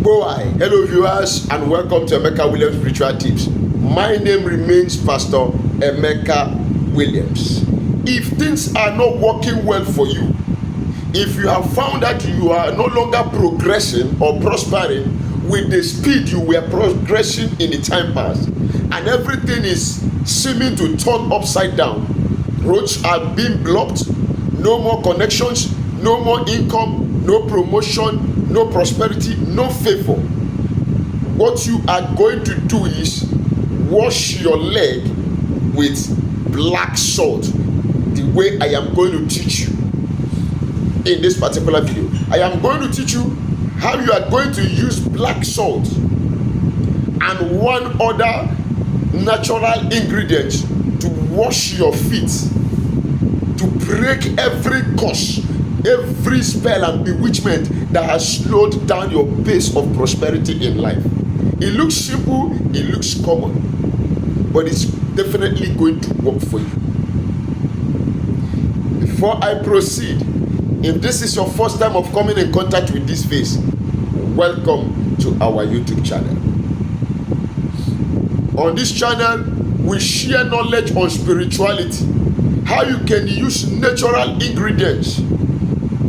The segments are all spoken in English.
Boy, hello viewers and welcome to Emeka Williams Spiritual Tips. My name remains Pastor Emeka Williams. If things are not working well for you, if you have found that you are no longer progressing or prospering with the speed you were progressing in the time past, and everything is seeming to turn upside down, roads are being blocked, no more connections, no more income, no promotion, no prosperity, no favor, what you are going to do is wash your leg with black salt, the way I am going to teach you in this particular video. I am going to teach you how you are going to use black salt and one other natural ingredient to wash your feet, to break every curse, every spell and bewitchment that has slowed down your pace of prosperity in life. It looks simple, it looks common, but it's definitely going to work for you. Before I proceed, if this is your first time of coming in contact with this face, welcome to our YouTube channel. On this channel, we share knowledge on spirituality, how you can use natural ingredients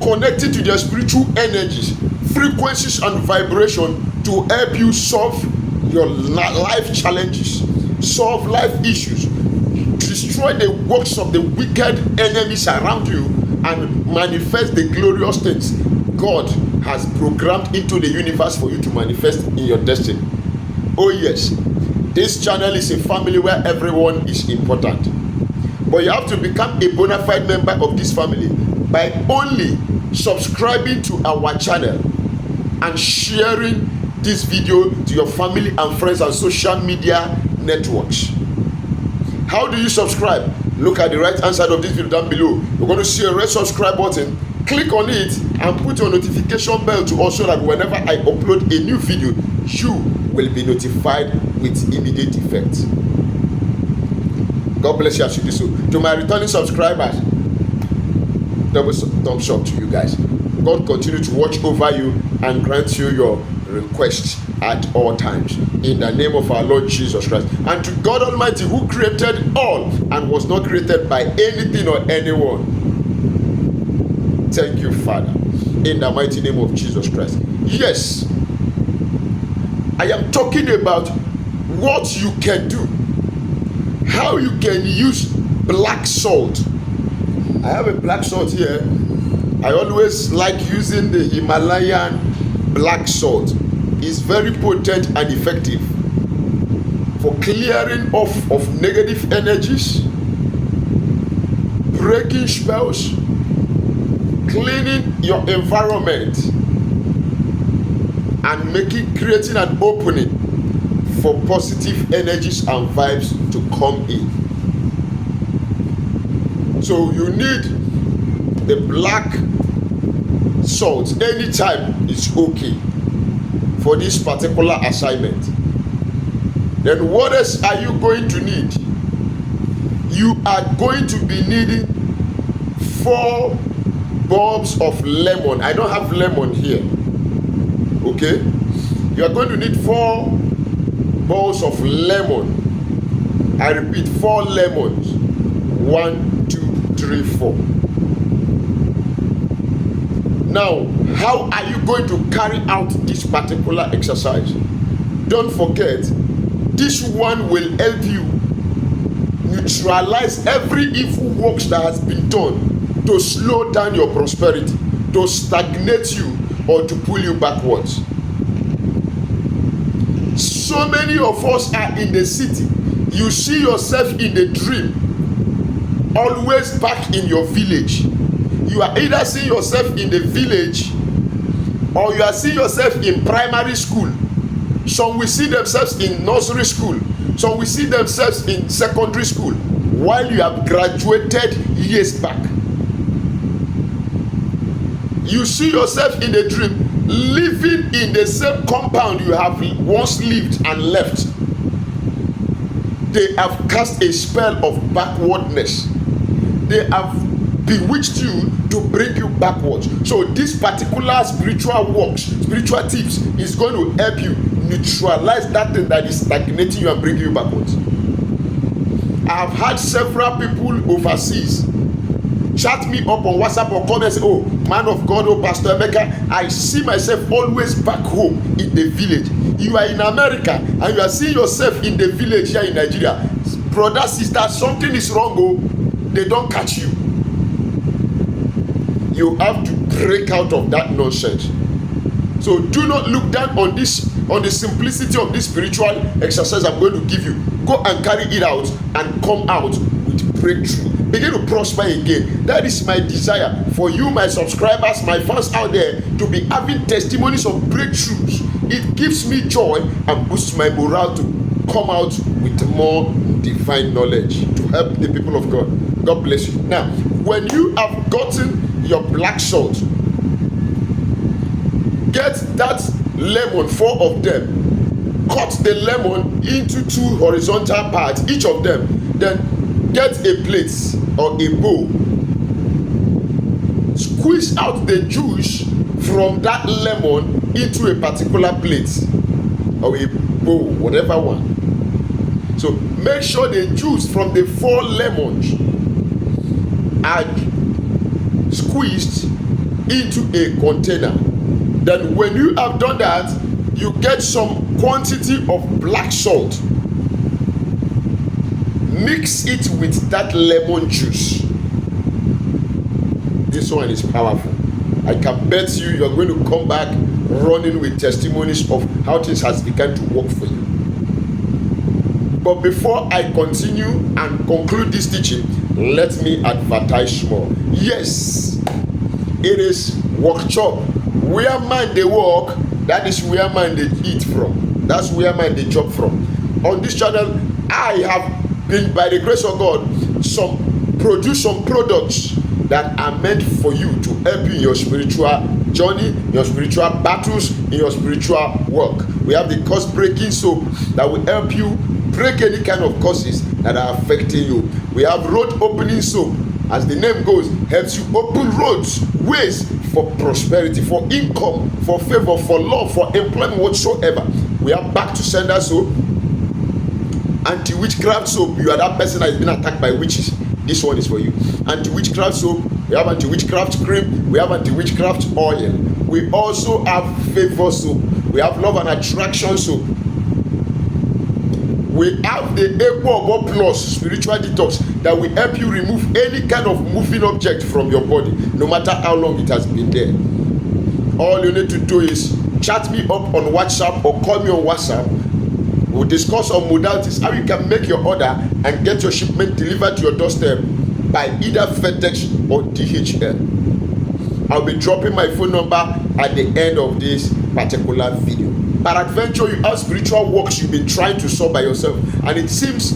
connected to their spiritual energies, frequencies and vibration to help you solve your life challenges, solve life issues, destroy the works of the wicked enemies around you, and manifest the glorious things God has programmed into the universe for you to manifest in your destiny. Oh yes, this channel is a family where everyone is important. But you have to become a bona fide member of this family by only subscribing to our channel and sharing this video to your family and friends and social media networks. How do you subscribe? Look at the right hand side of this video down below. You're going to see a red subscribe button. Click on it and put your notification bell to also that whenever I upload a new video, you will be notified with immediate effect. God bless you as you do so. To my returning subscribers, double thumbs up to you guys. God continue to watch over you and grant you your requests at all times. In the name of our Lord Jesus Christ. And to God Almighty, who created all and was not created by anything or anyone. Thank you, Father. In the mighty name of Jesus Christ. Yes, I am talking about what you can do. How you can use black salt. I have a black salt here. I always like using the Himalayan black salt. It's very potent and effective for clearing off of negative energies, breaking spells, cleaning your environment, and creating an opening for positive energies and vibes to come in. So you need the black salt. Any type is okay for this particular assignment. Then what else are you going to need? You are going to be needing 4 bulbs of lemon. I don't have lemon here. Okay? You are going to need 4 balls of lemon. I repeat, 4 lemons. 1, 2, 3, 4. Now, how are you going to carry out this particular exercise? Don't forget, this one will help you neutralize every evil works that has been done to slow down your prosperity, to stagnate you, or to pull you backwards. So many of us are in the city. You see yourself in the dream, always back in your village. You are either seeing yourself in the village or you are seeing yourself in primary school. Some will see themselves in nursery school. Some will see themselves in secondary school while you have graduated years back. You see yourself in the dream living in the same compound you have once lived and left. They have cast a spell of backwardness. They have bewitched you to bring you backwards. So this particular spiritual works, spiritual tips is going to help you neutralize that thing that is stagnating you and bringing you backwards. I have had several people overseas chat me up on WhatsApp or comment and say, oh, man of God, oh, Pastor Emeka, I see myself always back home in the village. You are in America and you are seeing yourself in the village here in Nigeria. Brother, sister, something is wrong, oh, they don't catch you. You have to break out of that nonsense. So do not look down on this, on the simplicity of this spiritual exercise I'm going to give you. Go and carry it out and come out with breakthrough. Begin to prosper again. That is my desire for you, my subscribers, my fans out there, to be having testimonies of breakthroughs. It gives me joy and boosts my morale to come out with more divine knowledge to help the people of God. God bless you. Now, when you have gotten your black salt, get that lemon, 4 of them, cut the lemon into 2 horizontal parts, each of them, then get a plate or a bowl, squeeze out the juice from that lemon into a particular plate or a bowl, whatever one. So make sure the juice from the 4 lemons are squeezed into a container. Then when you have done that, you get some quantity of black salt. Mix it with that lemon juice. This one is powerful. I can bet you are going to come back running with testimonies of how things has begun to work for you. But before I continue and conclude this teaching, let me advertise more. Yes, it is workshop. Where man they work, that is where man they eat from. That's where man they chop from. On this channel, I have been, by the grace of God, produce some products that are meant for you to help you in your spiritual journey, your spiritual battles, in your spiritual work. We have the curse breaking soap that will help you break any kind of curses that are affecting you. We have road opening soap, as the name goes, helps you open roads, ways for prosperity, for income, for favor, for love, for employment, whatsoever. We have back to sender soap, anti-witchcraft soap. You are that person that has been attacked by witches. This one is for you. Anti-witchcraft soap. We have anti-witchcraft cream. We have anti-witchcraft oil. We also have favor soap. We have love and attraction soap. We have the Equo Plus spiritual detox that will help you remove any kind of moving object from your body, no matter how long it has been there. All you need to do is chat me up on WhatsApp or call me on WhatsApp. We'll discuss on modalities, how you can make your order and get your shipment delivered to your doorstep by either FedEx or DHL. I'll be dropping my phone number at the end of this particular video. Peradventure, you have spiritual works you've been trying to solve by yourself, and it seems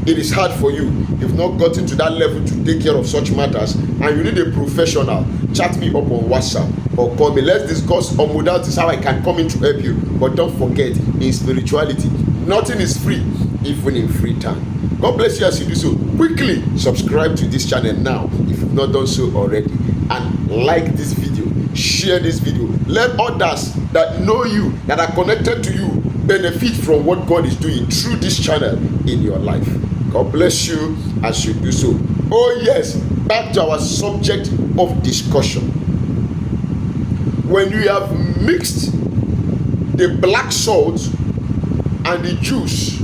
it is hard for you. You've not gotten to that level to take care of such matters, and you need a professional. Chat me up on WhatsApp or call me. Let's discuss on modalities, how I can come in to help you. But don't forget, in spirituality, nothing is free, even in free time. God bless you as you do so. Quickly subscribe to this channel now if you've not done so already, and like this video, share this video. Let others that know you, that are connected to you, benefit from what God is doing through this channel in your life. God bless you as you do so. Oh yes, back to our subject of discussion. When you have mixed the black salt and the juice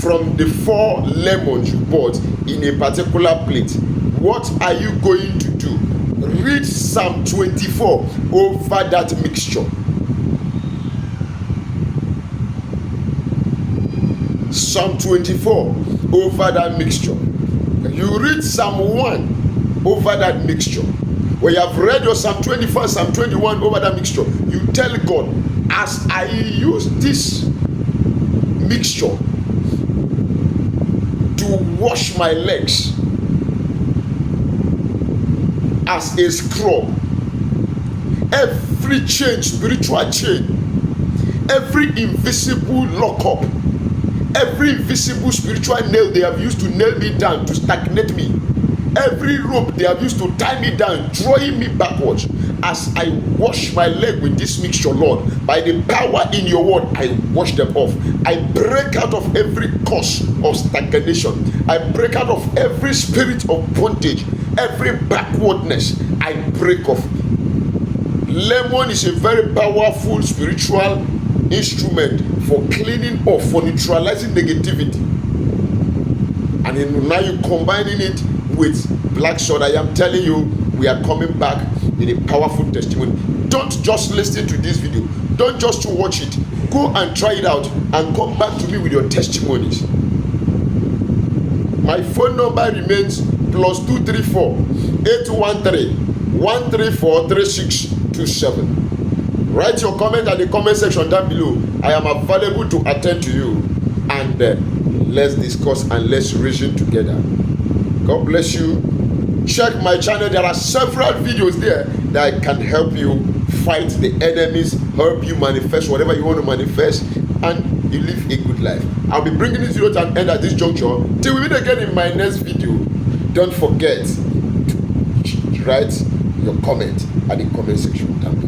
from the 4 lemons you bought in a particular plate, what are you going to do? Read Psalm 24 over that mixture. Psalm 24 over that mixture. You read Psalm 1 over that mixture. When you have read your Psalm 24, Psalm 21 over that mixture, you tell God, as I use this mixture to wash my legs as a scrub, every chain, spiritual chain, every invisible lockup, every invisible spiritual nail they have used to nail me down, to stagnate me, every rope they have used to tie me down, drawing me backwards, as I wash my leg with this mixture, Lord, by the power in your word, I wash them off. I break out of every cause of stagnation. I break out of every spirit of bondage, every backwardness. I break off. Lemon is a very powerful spiritual instrument for cleaning off, for neutralizing negativity. And now you're combining it with black soda. I am telling you, we are coming back with a powerful testimony. Don't just listen to this video. Don't just watch it. Go and try it out and come back to me with your testimonies. My phone number remains +234 813 134 3627. Write your comment at the comment section down below. I am available to attend to you, and let's discuss and let's reason together. God bless you. Check my channel. There are several videos there that can help you fight the enemies, help you manifest whatever you want to manifest, and you live a good life. I'll be bringing this video to an end at this juncture. Till we meet again in my next video, don't forget to write your comment at the comment section down below.